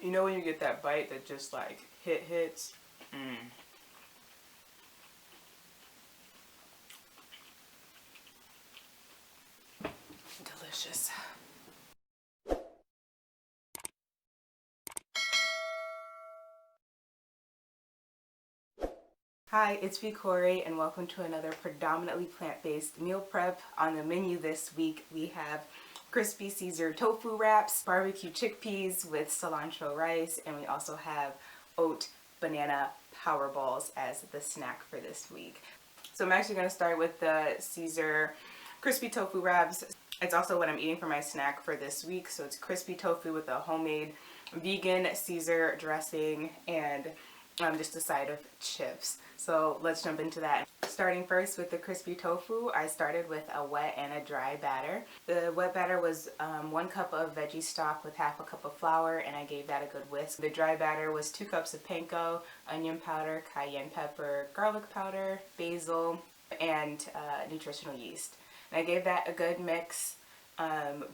You know when you get that bite that just like hits? Mm. Delicious. Hi, it's Vicori and welcome to another predominantly plant-based meal prep. On the menu this week we have crispy Caesar tofu wraps, barbecue chickpeas with cilantro rice, and we also have oat banana power balls as the snack for this week. So I'm actually going to start with the Caesar crispy tofu wraps. It's also what I'm eating for my snack for this week. So it's crispy tofu with a homemade vegan Caesar dressing and just a side of chips. So let's jump into that. Starting first with the crispy tofu, I started with a wet and a dry batter. The wet batter was 1 cup of veggie stock with half a cup of flour, and I gave that a good whisk. The dry batter was 2 cups of panko, onion powder, cayenne pepper, garlic powder, basil, and nutritional yeast. And I gave that a good mix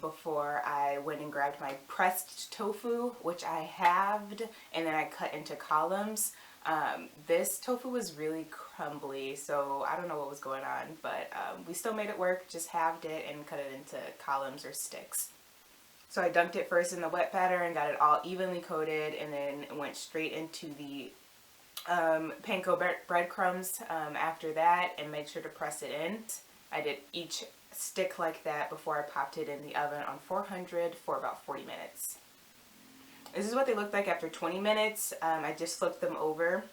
before I went and grabbed my pressed tofu, which I halved and then I cut into columns. This tofu was really crumbly, so I don't know what was going on, but we still made it work, just halved it and cut it into columns or sticks. So I dunked it first in the wet batter and got it all evenly coated, and then went straight into the panko breadcrumbs after that, and made sure to press it in. I did each stick like that before I popped it in the oven on 400 for about 40 minutes. This is what they looked like after 20 minutes. I just flipped them over.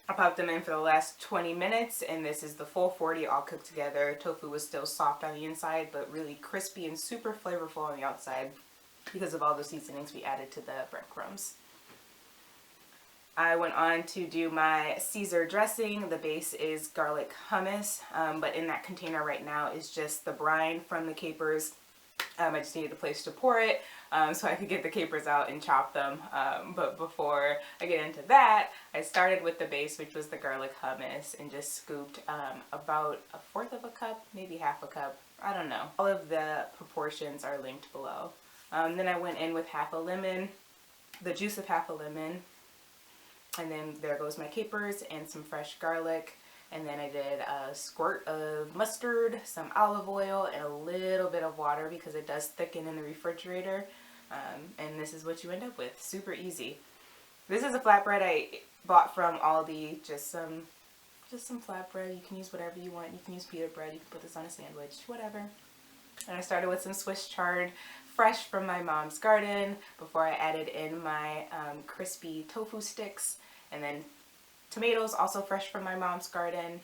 I popped them in for the last 20 minutes, and this is the full 40 all cooked together. Tofu was still soft on the inside, but really crispy and super flavorful on the outside because of all the seasonings we added to the breadcrumbs. I went on to do my Caesar dressing. The base is garlic hummus, but in that container right now is just the brine from the capers. I just needed a place to pour it so I could get the capers out and chop them. But before I get into that, I started with the base, which was the garlic hummus, and just scooped about 1/4 of a cup, maybe half a cup. I don't know. All of the proportions are linked below. Then I went in with half a lemon, the juice of half a lemon. And then there goes my capers and some fresh garlic. And then I did a squirt of mustard, some olive oil, and a little bit of water because it does thicken in the refrigerator. And this is what you end up with. Super easy. This is a flatbread I bought from Aldi. Just some flatbread. You can use whatever you want. You can use pita bread. You can put this on a sandwich. Whatever. And I started with some Swiss chard, fresh from my mom's garden, before I added in my crispy tofu sticks, and then tomatoes, also fresh from my mom's garden,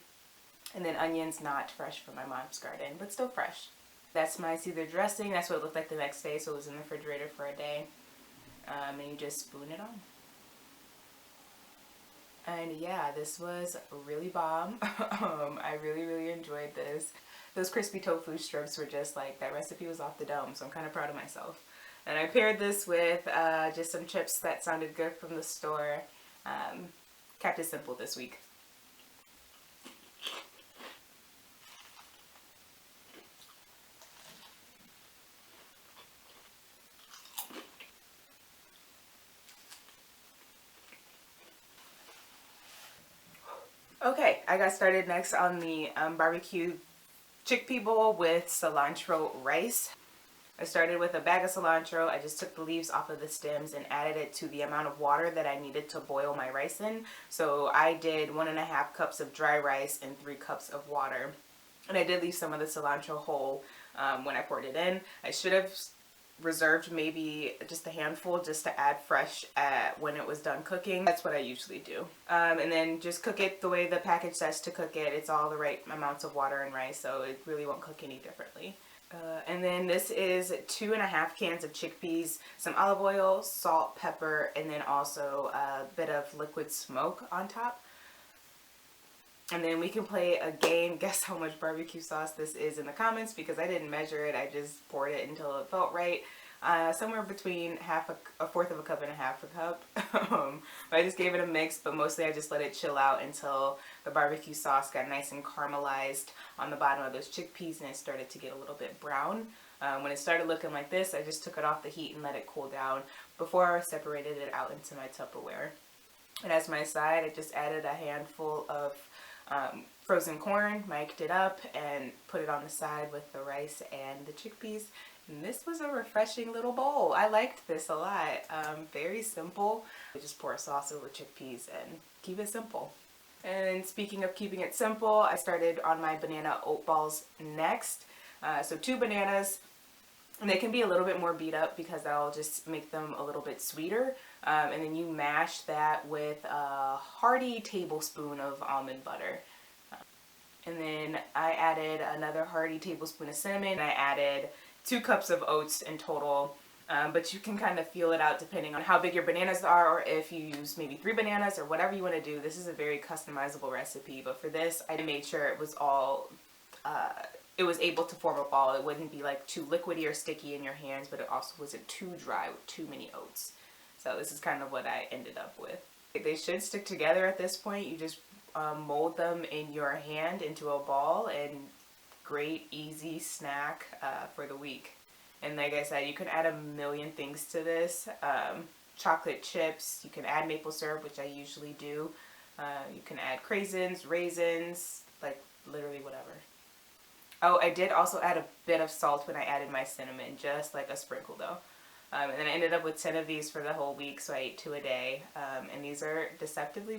and then onions, not fresh from my mom's garden, but still fresh. That's my Caesar dressing. That's what it looked like the next day, so it was in the refrigerator for a day, and you just spoon it on. And yeah, this was really bomb. I really enjoyed this. Those crispy tofu strips were just like, that recipe was off the dome, so I'm kind of proud of myself. And I paired this with just some chips that sounded good from the store. Kept it simple this week. Okay, I got started next on the BBQ Chickpea Bowl with cilantro rice. I started with a bag of cilantro. I just took the leaves off of the stems and added it to the amount of water that I needed to boil my rice in. So I did 1.5 cups of dry rice and 3 cups of water. And I did leave some of the cilantro whole when I poured it in. I should have reserved maybe just a handful just to add fresh when it was done cooking. That's what I usually do. And then just cook it the way the package says to cook it. It's all the right amounts of water and rice, so it really won't cook any differently. And then this is 2.5 cans of chickpeas, some olive oil, salt, pepper, and then also a bit of liquid smoke on top. And then we can play a game, guess how much barbecue sauce this is, in the comments, because I didn't measure it. I just poured it until it felt right. Somewhere between a fourth of a cup and a half a cup. But I just gave it a mix, but mostly I just let it chill out until the barbecue sauce got nice and caramelized on the bottom of those chickpeas and it started to get a little bit brown. When it started looking like this, I just took it off the heat and let it cool down before I separated it out into my Tupperware. And as my side, I just added a handful of frozen corn, mic'd it up, and put it on the side with the rice and the chickpeas. And this was a refreshing little bowl. I liked this a lot. Very simple. I just pour sauce over chickpeas and keep it simple. And speaking of keeping it simple, I started on my banana oat balls next. So 2 bananas, and they can be a little bit more beat up because that'll just make them a little bit sweeter. And then you mash that with a hearty tablespoon of almond butter. And then I added another hearty tablespoon of cinnamon. I added 2 cups of oats in total. But you can kind of feel it out depending on how big your bananas are, or if you use maybe 3 bananas or whatever you want to do. This is a very customizable recipe, but for this I made sure it was all it was able to form a ball. It wouldn't be like too liquidy or sticky in your hands, but it also wasn't too dry with too many oats. So this is kind of what I ended up with. They should stick together at this point. You just mold them in your hand into a ball, and great easy snack for the week. And like I said, you can add a million things to this. Chocolate chips, you can add maple syrup, which I usually do. You can add craisins, raisins, like literally whatever. Oh, I did also add a bit of salt when I added my cinnamon, just like a sprinkle though. And then I ended up with 10 of these for the whole week, so I ate 2 a day. And these are deceptively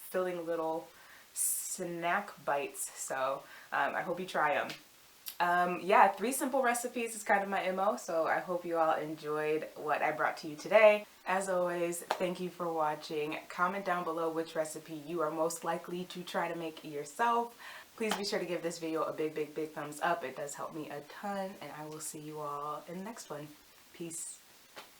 filling little snack bites, so I hope you try them. Yeah, 3 simple recipes is kind of my MO, so I hope you all enjoyed what I brought to you today. As always, thank you for watching. Comment down below which recipe you are most likely to try to make yourself. Please be sure to give this video a big thumbs up. It does help me a ton, and I will see you all in the next one. Peace.